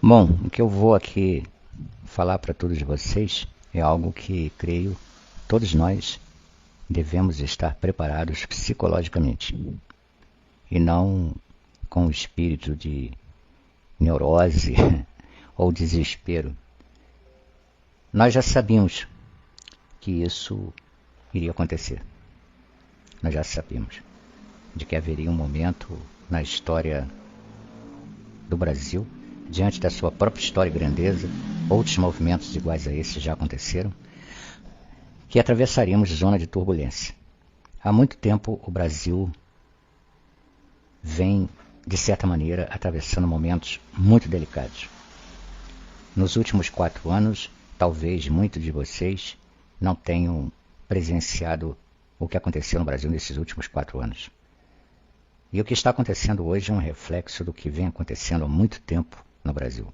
Bom, o que eu vou aqui falar para todos vocês é algo que creio todos nós devemos estar preparados psicologicamente e não com o espírito de neurose ou desespero. Nós já sabíamos que isso iria acontecer. Nós já sabíamos de que haveria um momento na história do Brasil, diante da sua própria história e grandeza, outros movimentos iguais a esse já aconteceram, que atravessaríamos zona de turbulência. Há muito tempo o Brasil vem, de certa maneira, atravessando momentos muito delicados. Nos últimos 4 anos, talvez muitos de vocês não tenham presenciado o que aconteceu no Brasil nesses últimos 4 anos. E o que está acontecendo hoje é um reflexo do que vem acontecendo há muito tempo no Brasil,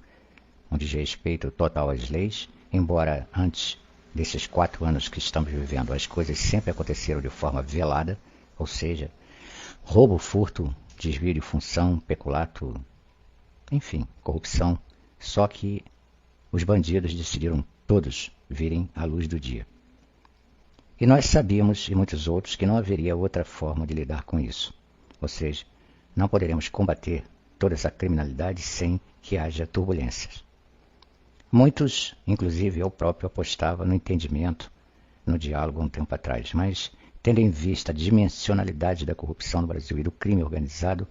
onde diz respeito total às leis, embora antes desses 4 anos que estamos vivendo as coisas sempre aconteceram de forma velada, ou seja, roubo, furto, desvio de função, peculato, enfim, corrupção, só que os bandidos decidiram todos virem à luz do dia. E nós sabíamos, e muitos outros, que não haveria outra forma de lidar com isso. Ou seja, não poderemos combater toda essa criminalidade sem que haja turbulências. Muitos, inclusive eu próprio, apostava no entendimento, no diálogo há um tempo atrás, mas tendo em vista a dimensionalidade da corrupção no Brasil e do crime organizado,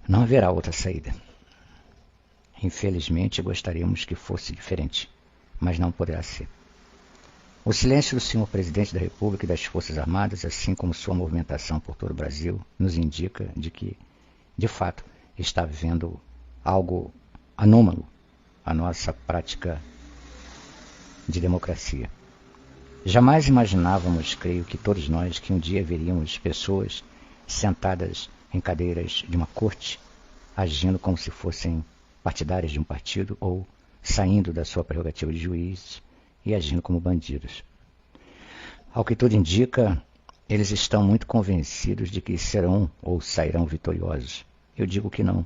não haverá outra saída. Infelizmente, gostaríamos que fosse diferente, mas não poderá ser. O silêncio do senhor presidente da República e das Forças Armadas, assim como sua movimentação por todo o Brasil, nos indica de que, de fato, está havendo algo anômalo à nossa prática de democracia. Jamais imaginávamos, creio que todos nós, que um dia veríamos pessoas sentadas em cadeiras de uma corte, agindo como se fossem partidárias de um partido ou saindo da sua prerrogativa de juiz e agindo como bandidos. Ao que tudo indica, eles estão muito convencidos de que serão ou sairão vitoriosos. Eu digo que não,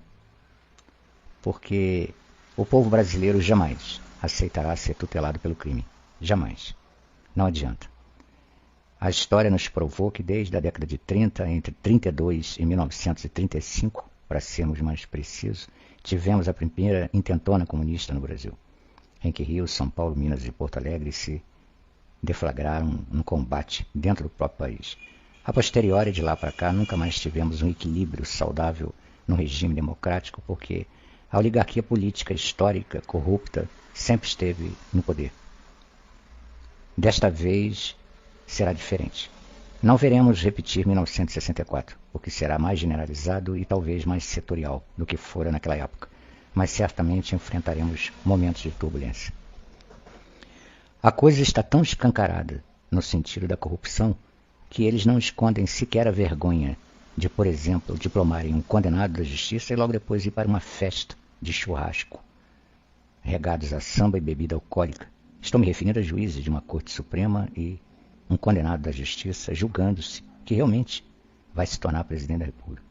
porque o povo brasileiro jamais aceitará ser tutelado pelo crime. Jamais. Não adianta. A história nos provou que desde a década de 30, entre 32 e 1935, para sermos mais precisos, tivemos a primeira intentona comunista no Brasil, em que Rio, São Paulo, Minas e Porto Alegre se deflagraram um combate dentro do próprio país. A posteriori, de lá para cá, nunca mais tivemos um equilíbrio saudável no regime democrático, porque a oligarquia política histórica, corrupta, sempre esteve no poder. Desta vez será diferente. Não veremos repetir 1964, porque será mais generalizado e talvez mais setorial do que fora naquela época, mas certamente enfrentaremos momentos de turbulência. A coisa está tão escancarada no sentido da corrupção que eles não escondem sequer a vergonha de, por exemplo, diplomarem um condenado da justiça e logo depois ir para uma festa de churrasco, regados a samba e bebida alcoólica. Estou me referindo a juízes de uma Corte Suprema e um condenado da justiça julgando-se que realmente vai se tornar presidente da República.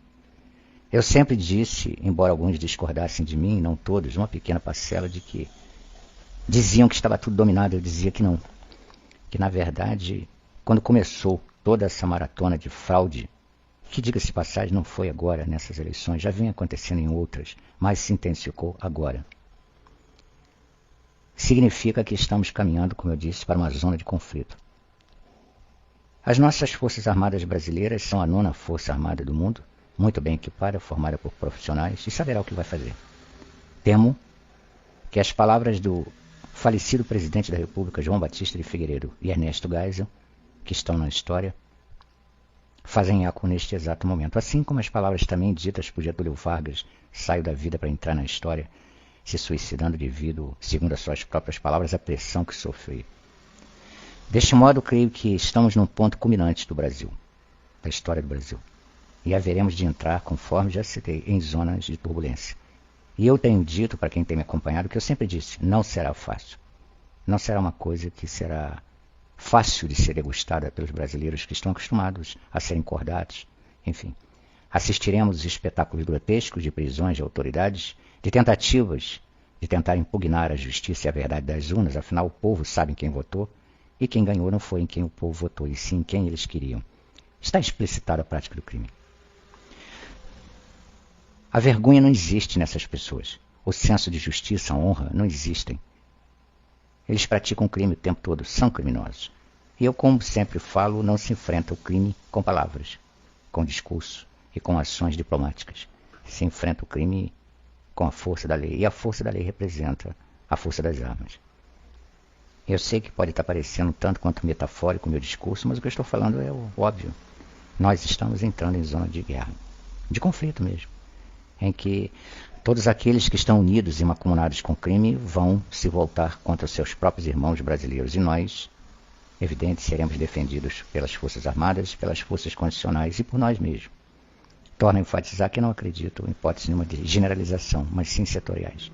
Eu sempre disse, embora alguns discordassem de mim, não todos, uma pequena parcela, de que diziam que estava tudo dominado. Eu dizia que não. Que, na verdade, quando começou toda essa maratona de fraude, que, diga-se de passagem, não foi agora nessas eleições, já vem acontecendo em outras, mas se intensificou agora. Significa que estamos caminhando, como eu disse, para uma zona de conflito. As nossas Forças Armadas brasileiras são a 9ª Força Armada do mundo, muito bem equipada, formada por profissionais, e saberá o que vai fazer. Temo que as palavras do falecido presidente da República, João Batista de Figueiredo, e Ernesto Geisel, que estão na história, fazem eco neste exato momento. Assim como as palavras também ditas por Getúlio Vargas, saiu da vida para entrar na história, se suicidando devido, segundo as suas próprias palavras, à pressão que sofreu. Deste modo, creio que estamos num ponto culminante do Brasil, da história do Brasil. E haveremos de entrar, conforme já citei, em zonas de turbulência. E eu tenho dito, para quem tem me acompanhado, que eu sempre disse, não será fácil. Não será uma coisa que será fácil de ser degustada pelos brasileiros que estão acostumados a serem cordados. Enfim, assistiremos espetáculos grotescos de prisões de autoridades, de tentativas de tentar impugnar a justiça e a verdade das urnas, afinal o povo sabe quem votou, e quem ganhou não foi em quem o povo votou, e sim em quem eles queriam. Está explicitada a prática do crime. A vergonha não existe nessas pessoas. O senso de justiça, a honra, não existem. Eles praticam crime o tempo todo, são criminosos. E eu, como sempre falo, não se enfrenta o crime com palavras, com discurso e com ações diplomáticas. Se enfrenta o crime com a força da lei. E a força da lei representa a força das armas. Eu sei que pode estar parecendo tanto quanto metafórico o meu discurso, mas o que eu estou falando é o óbvio. Nós estamos entrando em zona de guerra, de conflito mesmo, em que todos aqueles que estão unidos e mancomunados com o crime vão se voltar contra os seus próprios irmãos brasileiros. E nós, evidente, seremos defendidos pelas Forças Armadas, pelas forças constitucionais e por nós mesmos. Torno a enfatizar que não acredito em hipótese nenhuma de generalização, mas sim setoriais.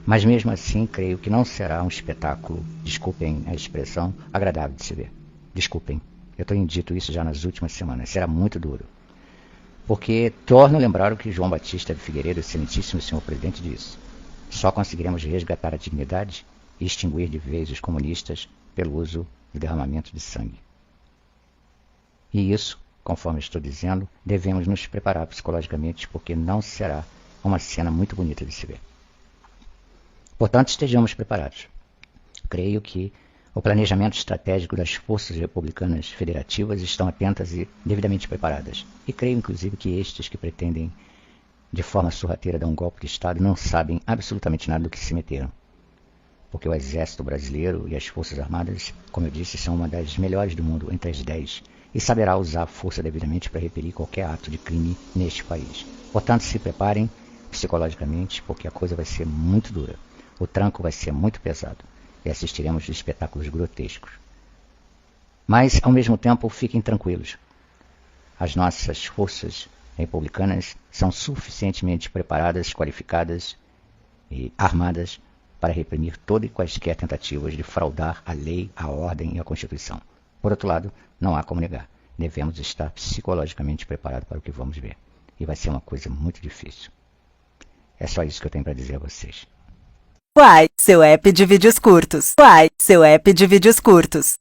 Mas mesmo assim, creio que não será um espetáculo, desculpem a expressão, agradável de se ver. Desculpem, eu tenho dito isso já nas últimas semanas, será muito duro. Porque torno a lembrar o que João Batista de Figueiredo, excelentíssimo senhor presidente, disse. Só conseguiremos resgatar a dignidade e extinguir de vez os comunistas pelo uso do derramamento de sangue. E isso, conforme estou dizendo, devemos nos preparar psicologicamente, porque não será uma cena muito bonita de se ver. Portanto, estejamos preparados. Creio que o planejamento estratégico das forças republicanas federativas estão atentas e devidamente preparadas. E creio, inclusive, que estes que pretendem, de forma sorrateira, dar um golpe de Estado, não sabem absolutamente nada do que se meteram. Porque o Exército Brasileiro e as Forças Armadas, como eu disse, são uma das melhores do mundo, entre as 10, e saberá usar a força devidamente para repelir qualquer ato de crime neste país. Portanto, se preparem psicologicamente, porque a coisa vai ser muito dura. O tranco vai ser muito pesado e assistiremos a espetáculos grotescos. Mas, ao mesmo tempo, fiquem tranquilos. As nossas forças republicanas são suficientemente preparadas, qualificadas e armadas para reprimir todas e quaisquer tentativas de fraudar a lei, a ordem e a Constituição. Por outro lado, não há como negar. Devemos estar psicologicamente preparados para o que vamos ver. E vai ser uma coisa muito difícil. É só isso que eu tenho para dizer a vocês. Uai, seu app de vídeos curtos. Uai, seu app de vídeos curtos.